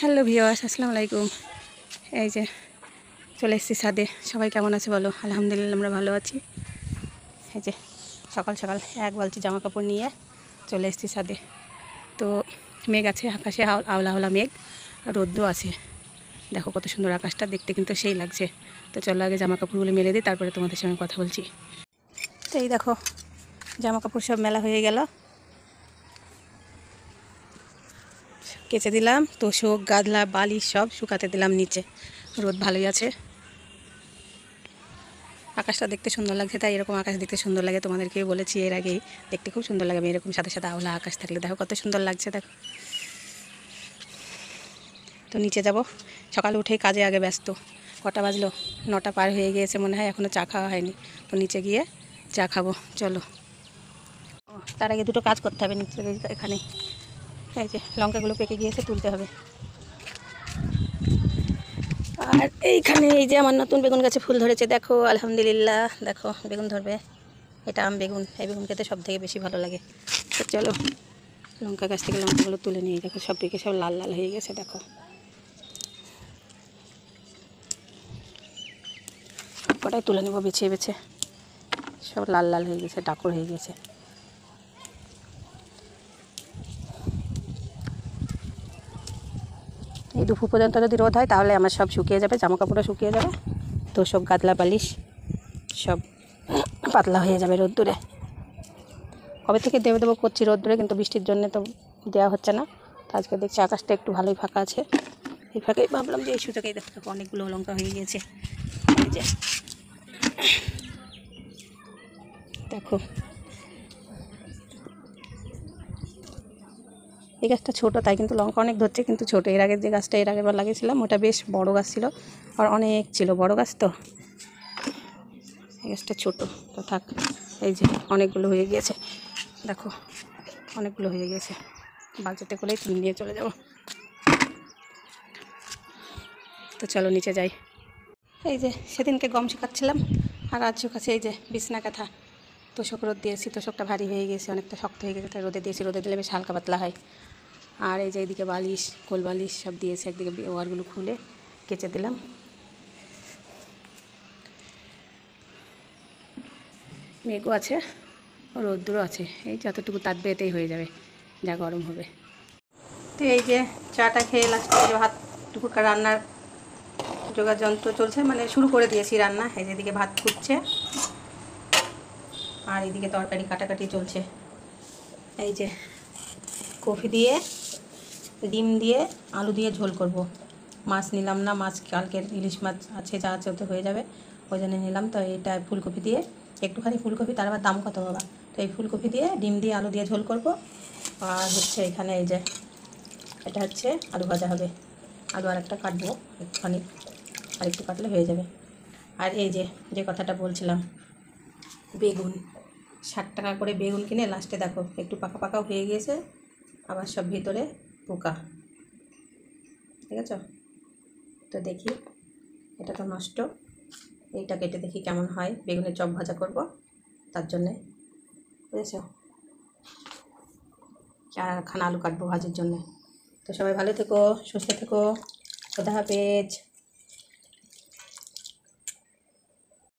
Hello viewers, আসসালামু আলাইকুম। এই যে চলে এসেছি ছাদে। সবাই কেমন আছে বলো? আলহামদুলিল্লাহ আমরা ভালো আছি। এই যে সকাল সকাল এক বালতি জামা কাপড় নিয়ে চলে এসেছি ছাদে। তো মেঘ আছে আকাশে, আওলা আওলা মেঘ, রোদ্দও আছে। দেখো কত সুন্দর আকাশটা, দেখতে কিন্তু সেই লাগছে। তো চলো আগে জামা কাপড়গুলো মেলে দিই, তারপরে তোমাদের সঙ্গে কথা বলছি। তো এই দেখো জামা কাপড় সব মেলা হয়ে গেল, কেচে দিলাম। তোশক গাদলা বালিশ সব শুকাতে দিলাম নিচে। রোদ ভালোই আছে, আকাশটা দেখতে সুন্দর লাগছে। তাই এরকম আকাশ দেখতে সুন্দর লাগে, তোমাদেরকেও বলেছি এর আগেই, দেখতে খুব সুন্দর লাগে। আমি এরকম সাথে সাথে আওলা আকাশ থাকলে দেখো কত সুন্দর লাগছে। দেখো তো নিচে যাব, সকালে উঠেই কাজে আগে ব্যস্ত। কটা বাজলো? 9টা পার হয়ে গিয়েছে মনে হয়, এখনও চা খাওয়া হয়নি। তো নিচে গিয়ে চা খাবো, চলো। তার আগে দুটো কাজ করতে হবে নিচে। এখানে এই যে লঙ্কাগুলো পেকে গিয়েছে, তুলতে হবে। আর এইখানে এই যে আমার নতুন বেগুন গাছে ফুল ধরেছে, দেখো আলহামদুলিল্লাহ। দেখো বেগুন ধরবে, এটা আম বেগুন। এই বেগুন খেতে সব থেকে বেশি ভালো লাগে। তো চলো লঙ্কা গাছ থেকে লঙ্কাগুলো তুলে নিয়ে, দেখো সব দিকে সব লাল লাল হয়ে গেছে। দেখো কটাই তুলে নেবো বেছে বেছে, সব লাল লাল হয়ে গেছে, ডাকর হয়ে গেছে। এই দুপুর পর্যন্ত যদি রোদ হয় তাহলে আমার সব শুকিয়ে যাবে, জামা কাপড়ও শুকিয়ে যাবে। তো সব গাদলা বালিশ সব পাতলা হয়ে যাবে রোদ্দুরে। কবে থেকে দেবো দেবো করছি রোদ্দুরে, কিন্তু বৃষ্টির জন্য তো দেওয়া হচ্ছে না। তো আজকে দেখছি আকাশটা একটু ভালোই ফাঁকা আছে। এই ফাঁকেই ভাবলাম যে এই সুযোগেই দেখো অনেকগুলো লঙ্কা হয়ে গিয়েছে। এই যে দেখো এই গাছটা ছোটো, তাই কিন্তু লঙ্কা অনেক ধরছে, কিন্তু ছোটো। এর আগের যে গাছটা এর আগের বার লাগিয়েছিলাম ওটা বেশ বড় গাছ ছিল, আর অনেক ছিল, বড় গাছ। তো এই গাছটা ছোটো, তো থাক। এই যে অনেকগুলো হয়ে গিয়েছে, দেখো অনেকগুলো হয়ে গেছে। বালতিতে করেই তুলে নিয়ে চলে যাব। তো চলো নিচে যাই। এই যে সেদিনকে গম শুকাচ্ছিলাম, আর আজ শুকাচ্ছে এই যে বিছনা কাঁথা। তোষক রোদ দিয়েছি, তোষকটা ভারী হয়ে গেছে, অনেকটা শক্ত হয়ে গেছে, তাই রোদে দিয়েছি। রোদে দিলে বেশ হালকা পাতলা হয়। আর এই যে এইদিকে বালিশ কোল বালিশ সব দিয়েছে, একদিকে ওয়ারগুলো খুলে কেচে দিলাম। মেঘও আছে, রোদ্দুরও আছে। এই যতটুকু তাপবে এতেই হয়ে যাবে, যা গরম হবে। তো এই যে চাটা খেয়ে লাস্টে ভাত দুপুরকার রান্নার জোগাড় যন্ত্র চলছে, মানে শুরু করে দিয়েছি রান্না। এই যে এদিকে ভাত ফুটছে, আর এদিকে তরকারি কাটাকাটি চলছে। এই যে কফি দিয়ে ডিম দিয়ে আলু দিয়ে ঝোল করব। মাছ নিলাম না, মাছ কালকের ইলিশ মাছ আছে, যা আছে ওতে হয়ে যাবে, ওই জন্য নিলাম। তো এটা ফুলকপি দিয়ে, একটুখানি ফুলকপি, তার আবার দাম কত বাবা। তো এই ফুলকপি দিয়ে ডিম দিয়ে আলু দিয়ে ঝোল করব। আর হচ্ছে এখানে এই যে এটা হচ্ছে আলু ভাজা হবে। আলু আর একটা কাটবো একটুখানি, আর একটু কাটলে হয়ে যাবে। আর এই যে যে কথাটা বলছিলাম, বেগুন 60 টাকা করে বেগুন কিনে লাস্টে দেখো একটু পাকা পাকাও হয়ে গিয়েছে, আবার সব ভিতরে পোকা। ঠিক আছে, তো দেখি, এটা তো নষ্ট। এইটা কেটে দেখি কেমন হয়, বেগুনের চপ ভাজা করব তার জন্যে, বুঝেছ। আর খানা আলু কাটবো ভাজির জন্যে। তো সবাই ভালো থেকো, সুস্থ থেকো, খোদা হাফেজ।